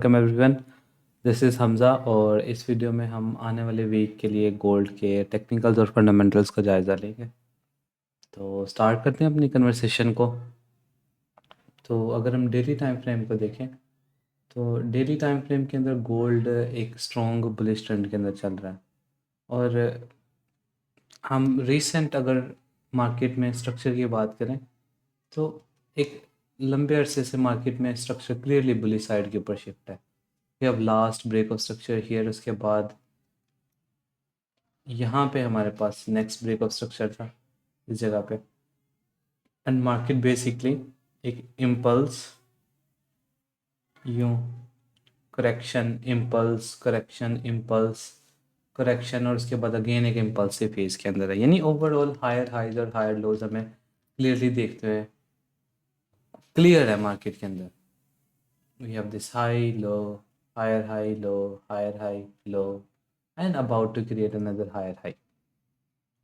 Welcome everyone. This is Hamza और इस video में हम आने वाले वीक के लिए गोल्ड के टेक्निकल्स और फंडामेंटल्स का जायज़ा लेंगे। तो स्टार्ट करते हैं अपनी कन्वर्सेशन को। तो अगर हम डेली टाइम फ्रेम को देखें तो डेली टाइम फ्रेम के अंदर गोल्ड एक स्ट्रॉन्ग बुलिश ट्रेंड के अंदर चल रहा है। और हम रिसेंट अगर मार्केट में स्ट्रक्चर की बात करें तो एक लंबे अरसे से मार्केट में स्ट्रक्चर क्लियरली बुलिश साइड के ऊपर शिफ्ट है। ये अब last break of structure here, उसके बाद यहाँ पे हमारे पास नेक्स्ट ब्रेक ऑफ स्ट्रक्चर था इस जगह पे। एंड मार्केट बेसिकली एक इम्पल्स, यूं correction impulse correction impulse correction और उसके बाद अगेन एक इम्पल्सिव फेज के अंदर है। यानी ओवरऑल हायर हाइज और हायर लोज हमें क्लियरली देखते हुए क्लियर है मार्केट के अंदर। We have this high low, higher high low and about to create another higher high,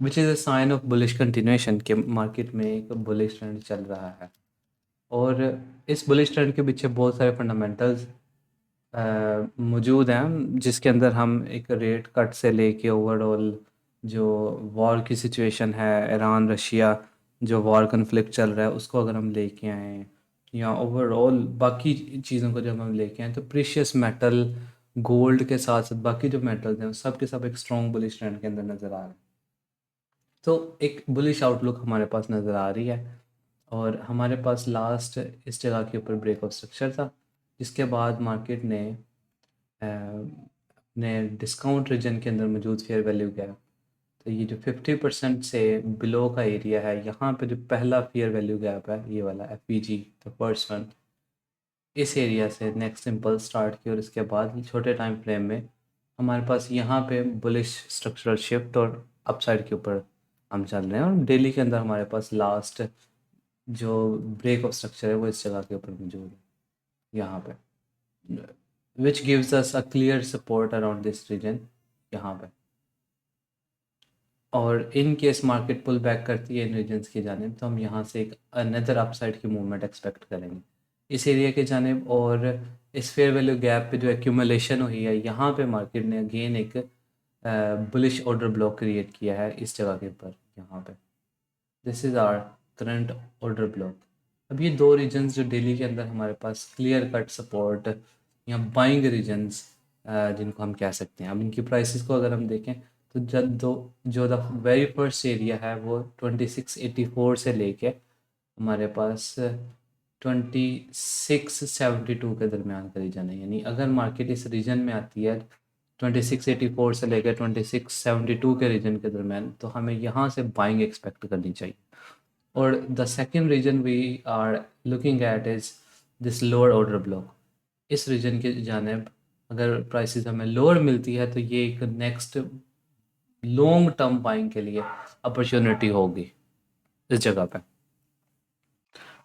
which is a sign of bullish continuation के मार्केट में एक बुलिश ट्रेंड चल रहा है। और इस बुलिश ट्रेंड के पीछे बहुत सारे फंडामेंटल्स मौजूद हैं, जिसके अंदर हम एक रेट कट से लेके ओवरऑल जो वॉर की सिचुएशन है, ईरान रशिया जो वॉर कन्फ्लिक्ट चल रहा है उसको अगर हम लेके आएँ, या ओवरऑल बाकी चीज़ों को जब हम लेके आएँ तो प्रीशियस मेटल गोल्ड के साथ साथ बाकी जो मेटल्स हैं सब के सब एक स्ट्रॉन्ग बुलिश ट्रेंड के अंदर नज़र आ रहे हैं। तो एक बुलिश आउटलुक हमारे पास नज़र आ रही है। और हमारे पास लास्ट इस जगह के ऊपर ब्रेक ऑफ स्ट्रक्चर था, जिसके बाद मार्केट ने अपने डिस्काउंट रीजन के अंदर मौजूद फेयर वैल्यू गैप, तो ये जो 50% से बिलो का एरिया है, यहाँ पे जो पहला फेयर वैल्यू गैप है ये वाला FVG, द फर्स्ट वन, इस एरिया से नेक्स्ट इम्पल्स स्टार्ट की और इसके बाद छोटे टाइम फ्रेम में हमारे पास यहाँ पे बुलिश स्ट्रक्चरल शिफ्ट और अपसाइड के ऊपर हम चल रहे हैं। और डेली के अंदर हमारे पास लास्ट जो ब्रेक ऑफ स्ट्रक्चर है वो इस जगह के ऊपर मौजूद है यहाँ पे, which gives us a clear support around this region यहाँ पे। और in case market pull back करती है इन रीजन्स की जानिब तो हम यहाँ से एक अनदर अपसाइड की मूवमेंट एक्सपेक्ट करेंगे इस एरिया के जानिब। और इस फेयर वैल्यू गैप पे जो एक्यूमुलेशन हुई है यहाँ पे मार्केट ने अगेन एक बुलिश ऑर्डर ब्लॉक क्रिएट किया है इस जगह के ऊपर यहाँ पे। This is our current order block. अब ये दो रीजन्स जो डेली के अंदर हमारे पास क्लियर कट सपोर्ट या बाइंग रीजन्स जिनको हम कह सकते हैं, अब इनकी प्राइसेस को अगर हम देखें तो जब दो जो द वेरी फर्स्ट एरिया है वो 2684 से लेके हमारे पास 2672 के दरमियान का रीजन है। यानी अगर मार्केट इस रीजन में आती है 2684 से लेकर 2672 के रीजन के दरमियान, तो हमें यहाँ से बाइंग एक्सपेक्ट करनी चाहिए। और the second region we are looking at is this lower order block. इस रीजन के जानिब अगर प्राइसेस हमें लोअर मिलती है तो ये एक नेक्स्ट लॉन्ग टर्म बाइंग के लिए अपॉर्चुनिटी होगी इस जगह पे।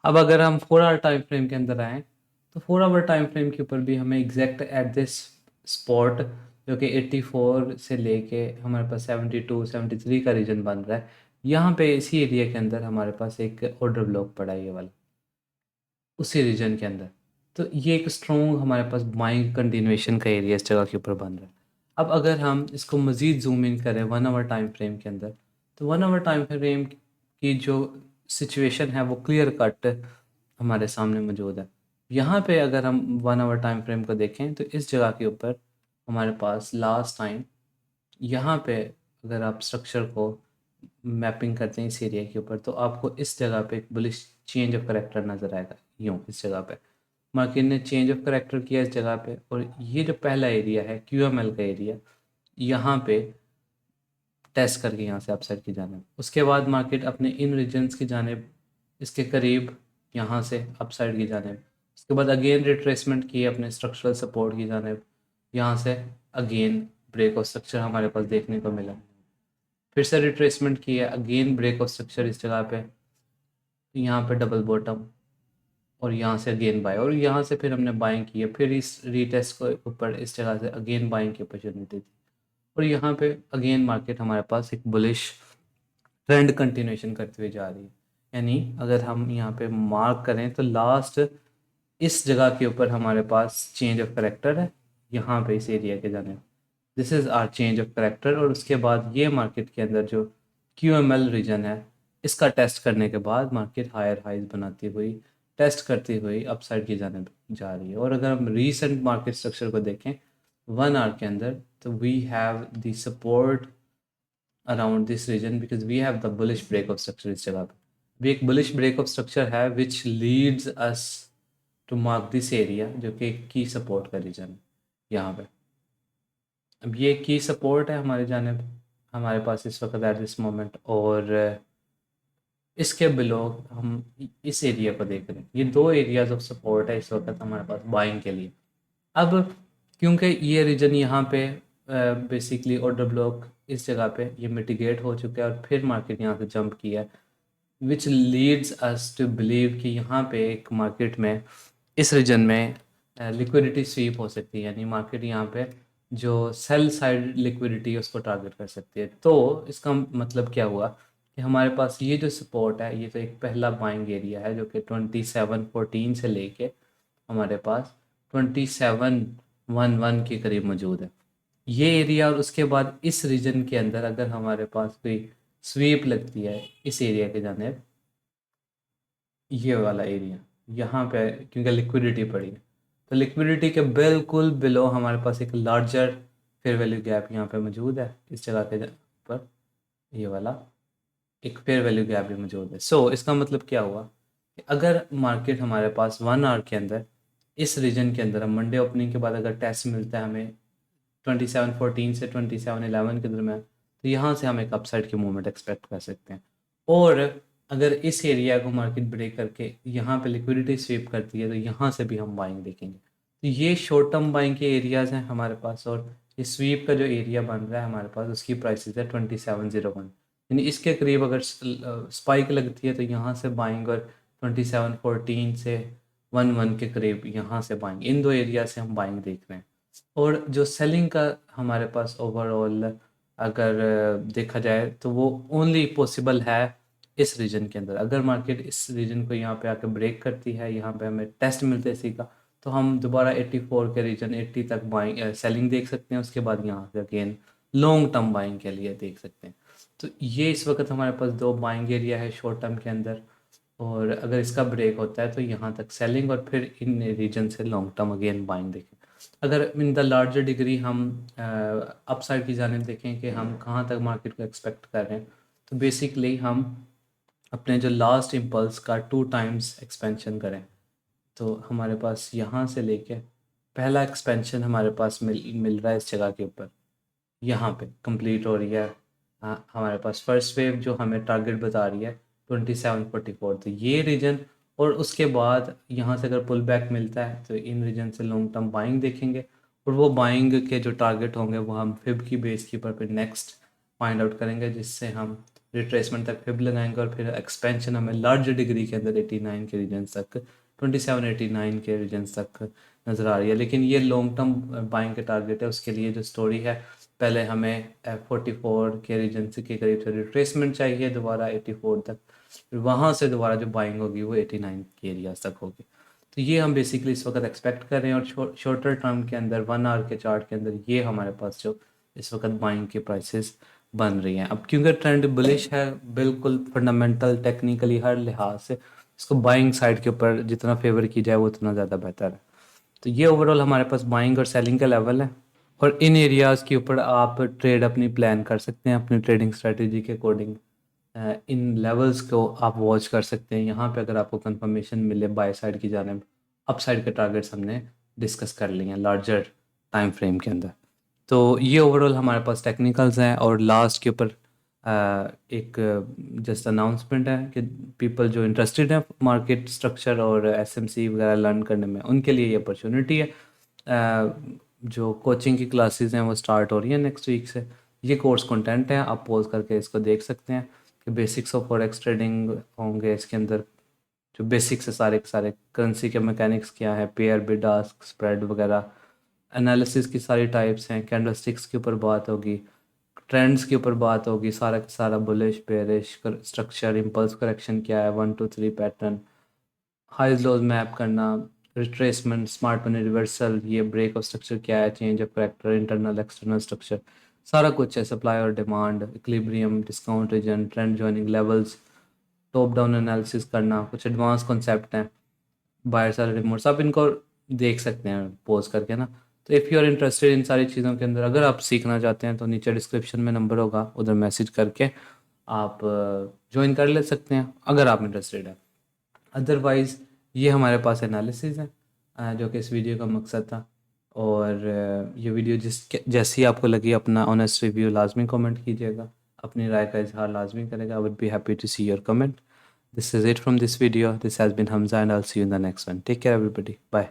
अब अगर हम 4 आवर टाइम फ्रेम के अंदर आएँ तो 4 आवर टाइम फ्रेम के ऊपर भी हमें एग्जैक्ट एट दिस स्पॉट जो कि 84 से लेके हमारे पास 72 73 का रीजन बन रहा है, यहाँ पे इसी एरिया के अंदर हमारे पास एक ऑर्डर ब्लॉक पड़ा है ये वाला उसी रीजन के अंदर। तो ये एक स्ट्रॉन्ग हमारे पास बाइंग कंटिन्यूएशन का एरिया इस जगह के ऊपर बन रहा है। अब अगर हम इसको मज़ीद जूम इन करें 1 आवर टाइम फ्रेम के अंदर, तो 1 आवर टाइम फ्रेम की जो सिचुएशन है वो क्लियर कट हमारे सामने मौजूद है। यहाँ पे अगर हम 1 आवर टाइम फ्रेम को देखें तो इस जगह के ऊपर हमारे पास लास्ट टाइम यहाँ पे अगर आप स्ट्रक्चर को मैपिंग करते हैं इस एरिया के ऊपर तो आपको इस जगह पे एक बुलिश चेंज ऑफ करेक्टर नज़र आएगा। यूँ इस जगह पे मार्केट ने चेंज ऑफ करेक्टर किया इस जगह पे, और ये जो पहला एरिया है QML का एरिया, यहाँ पे टेस्ट करके यहाँ से अपसाइड की जानिब, उसके बाद मार्केट अपने इन रीजन्स की जानिब इसके करीब यहाँ से अपसाइड की जानिब, उसके बाद अगेन रिट्रेसमेंट किए अपने स्ट्रक्चरल सपोर्ट की जानिब, यहाँ से अगेन ब्रेक ऑफ स्ट्रक्चर हमारे पास देखने को मिला, फिर से रिट्रेसमेंट किया अगेन ब्रेक ऑफ स्ट्रक्चर इस जगह पे, यहाँ पे डबल बॉटम और यहाँ से अगेन बाय, और यहाँ से फिर हमने बाइंग किया, फिर इस रीटेस्ट को ऊपर इस जगह से अगेन बाइंग की अपॉर्चुनिटी थी, और यहाँ पे अगेन मार्केट हमारे पास एक बुलिश ट्रेंड कंटिन्यूएशन करते हुए जा रही है। यानी अगर हम यहाँ पे मार्क करें तो लास्ट इस जगह के ऊपर हमारे पास चेंज ऑफ करेक्टर है, यहाँ पे इस एरिया के जाने, this is our change of character. और उसके बाद ये मार्केट के अंदर जो QML रीजन है, इसका टेस्ट करने के बाद मार्केट हायर हाइज बनाती हुई, टेस्ट करती हुई अपसाइड की जाने जा रही है। और अगर हम रीसेंट मार्केट स्ट्रक्चर को देखें 1 आवर के अंदर, तो we have the support around this region because we have the bullish break of structure. इस जगह पे भी एक बुलिश ब्रेक ऑफ स्ट्रक्चर है which leads us to mark this area, जो कि की सपोर्ट का रीजन है यहाँ पे। अब ये की सपोर्ट है हमारे जानिब, हमारे पास इस वक्त एट दिस मोमेंट। और इसके बिलो हम इस एरिया को देख रहे हैं, ये दो एरियाज ऑफ सपोर्ट है इस वक्त हमारे पास बाइंग के लिए। अब क्योंकि ये रीजन यहाँ पे बेसिकली ऑर्डर ब्लॉक इस जगह पे ये मिटिगेट हो चुका है और फिर मार्केट यहाँ से जंप किया है, which leads us to believe कि यहाँ पे एक मार्केट में इस रीजन में लिक्विडिटी स्वीप हो सकती है, यानी मार्केट यहाँ पे जो सेल साइड लिक्विडिटी है उसको टारगेट कर सकती है। तो इसका मतलब क्या हुआ कि हमारे पास ये जो सपोर्ट है, ये तो एक पहला बाइंग एरिया है जो कि 2714 से लेके हमारे पास 2711 के करीब मौजूद है ये एरिया। और उसके बाद इस रीजन के अंदर अगर हमारे पास कोई स्वीप लगती है इस एरिया के जाने, ये वाला एरिया यहाँ पे, क्योंकि लिक्विडिटी पड़ी है, तो लिक्विडिटी के बिल्कुल बिलो हमारे पास एक लार्जर फेयर वैल्यू गैप यहाँ पे मौजूद है इस जगह के पर, ये वाला एक फेयर वैल्यू गैप भी मौजूद है। सो इसका मतलब क्या हुआ कि अगर मार्केट हमारे पास 1 आवर के अंदर इस रीजन के अंदर, मंडे ओपनिंग के बाद अगर टेस्ट मिलता है हमें 2714 से 2711 के दरम्यान, तो यहाँ से हम एक अपसाइड की मूवमेंट एक्सपेक्ट कर सकते हैं। और अगर इस एरिया को मार्केट ब्रेक करके यहाँ पे लिक्विडिटी स्वीप करती है, तो यहाँ से भी हम बाइंग देखेंगे। तो ये शॉर्ट टर्म बाइंग के एरियाज हैं हमारे पास। और ये स्वीप का जो एरिया बन रहा है हमारे पास, उसकी प्राइसेस है 2701, यानी इसके करीब अगर स्पाइक लगती है तो यहाँ से बाइंग, और 2714 से 11 के करीब यहाँ से बाइंग, इन दो एरिया से हम बाइंग देख रहे हैं। और जो सेलिंग का हमारे पास ओवरऑल अगर देखा जाए तो वो ओनली पॉसिबल है इस रीजन के अंदर। अगर मार्केट इस रीजन को यहाँ पे आके ब्रेक करती है, यहाँ पे हमें टेस्ट मिलते हैं इसी का, तो हम दोबारा 84 के रीजन 80 तक बाइंग सेलिंग देख सकते हैं। उसके बाद यहाँ से अगेन लॉन्ग टर्म बाइंग के लिए देख सकते हैं। तो ये इस वक्त हमारे पास दो बाइंग एरिया है शॉर्ट टर्म के अंदर। और अगर इसका ब्रेक होता है तो यहाँ तक सेलिंग, और फिर इन रीजन से लॉन्ग टर्म अगेन बाइंग देखें। अगर इन द लार्जर डिग्री हम अपसाइड की जानिब देखें कि हम कहाँ तक मार्केट को एक्सपेक्ट कर रहे हैं, तो बेसिकली हम अपने जो लास्ट इम्पल्स का 2 टाइम्स एक्सपेंशन करें, तो हमारे पास यहाँ से लेके पहला एक्सपेंशन हमारे पास मिल रहा है इस जगह के ऊपर, यहाँ पे कंप्लीट हो रही है। हमारे पास फर्स्ट वेव जो हमें टारगेट बता रही है 2744, तो ये रीजन। और उसके बाद यहाँ से अगर पुल बैक मिलता है तो इन रीजन से लॉन्ग टर्म बाइंग देखेंगे, और वो बाइंग के जो टारगेट होंगे वो हम फिब की बेस के ऊपर फिर नेक्स्ट फाइंड आउट करेंगे, जिससे हम रिट्रेसमेंट तक फिब लगाएंगे। और फिर एक्सपेंशन हमें लार्ज डिग्री के अंदर 89 के रीजन तक, 2789 के रीजन तक नज़र आ रही है। लेकिन ये लॉन्ग टर्म बाइंग के टारगेट है, उसके लिए जो स्टोरी है, पहले हमें 44 के रीजन के करीब से रिट्रेसमेंट चाहिए दोबारा 84 तक, फिर वहाँ से दोबारा जो बाइंग होगी वो 89 के एरियाज तक होगी। तो ये हम बेसिकली इस वक्त एक्सपेक्ट कर रहे हैं। और शॉर्टर टर्म के अंदर 1 आवर के चार्ट के अंदर ये हमारे पास जो इस वक्त बाइंग के प्राइसेस बन रही हैं। अब क्योंकि ट्रेंड बुलिश है, बिल्कुल फंडामेंटल टेक्निकली हर लिहाज से इसको बाइंग साइड के ऊपर जितना फेवर की जाए वो उतना ज़्यादा बेहतर है। तो ये ओवरऑल हमारे पास बाइंग और सेलिंग का लेवल है। और इन एरियाज़ के ऊपर आप ट्रेड अपनी प्लान कर सकते हैं अपनी ट्रेडिंग स्ट्रेटजी के अकॉर्डिंग। इन लेवल्स को आप वॉच कर सकते हैं। यहाँ पे अगर आपको कंफर्मेशन मिले बाय साइड की जानिब, अप साइड के टारगेट्स हमने डिस्कस कर लिए हैं लार्जर टाइम फ्रेम के अंदर। तो ये ओवरऑल हमारे पास टेक्निकल्स हैं। और लास्ट के ऊपर एक जस्ट अनाउंसमेंट है कि पीपल जो इंटरेस्टेड हैं मार्केट स्ट्रक्चर और एसएमसी वगैरह लर्न करने में, उनके लिए ये अपॉर्चुनिटी है। जो कोचिंग की क्लासेस हैं वो स्टार्ट हो रही हैं नेक्स्ट वीक से। ये कोर्स कंटेंट है, आप पॉज करके इसको देख सकते हैं कि बेसिक्स ऑफ फॉरेक्स ट्रेडिंग होंगे इसके अंदर। जो बेसिक्स है सारे के सारे, करेंसी के मैकेनिक्स क्या है, पेयर बिड आस्क स्प्रेड वगैरह, एनालिसिस की सारी टाइप्स हैं, कैंडलस्टिक्स के ऊपर बात होगी, ट्रेंड्स के ऊपर बात होगी, सारा का सारा bullish bearish structure, impulse correction क्या है, 1 2 3 पैटर्न, हाइज लोज मैप करना, रिट्रेसमेंट, स्मार्ट मनी रिवर्सल, ये ब्रेक ऑफ स्ट्रक्चर क्या है, change of character, internal external structure, सारा कुछ है। सप्लाई और demand, equilibrium, discount region, trend joining levels, top down analysis करना, कुछ एडवांस कॉन्सेप्ट हैं, बायर सेलर रिमोट्स, आप इनको देख सकते हैं पोज करके ना। तो if you are interested in सारी चीज़ों के अंदर, अगर आप सीखना चाहते हैं तो नीचे डिस्क्रिप्शन में नंबर होगा, उधर मैसेज करके आप ज्वाइन कर ले सकते हैं अगर आप इंटरेस्टेड हैं। अदरवाइज़ ये हमारे पास एनालिसिस है जो कि इस वीडियो का मकसद था। और ये वीडियो जैसी आपको लगी, अपना ऑनेस्ट रिव्यू लाजमी कमेंट कीजिएगा, अपनी राय का इजहार लाजमी करेगा। I would be happy to see your comment. This is it from this video. This has been Hamza and I'll see you in the next one. Take care everybody. Bye.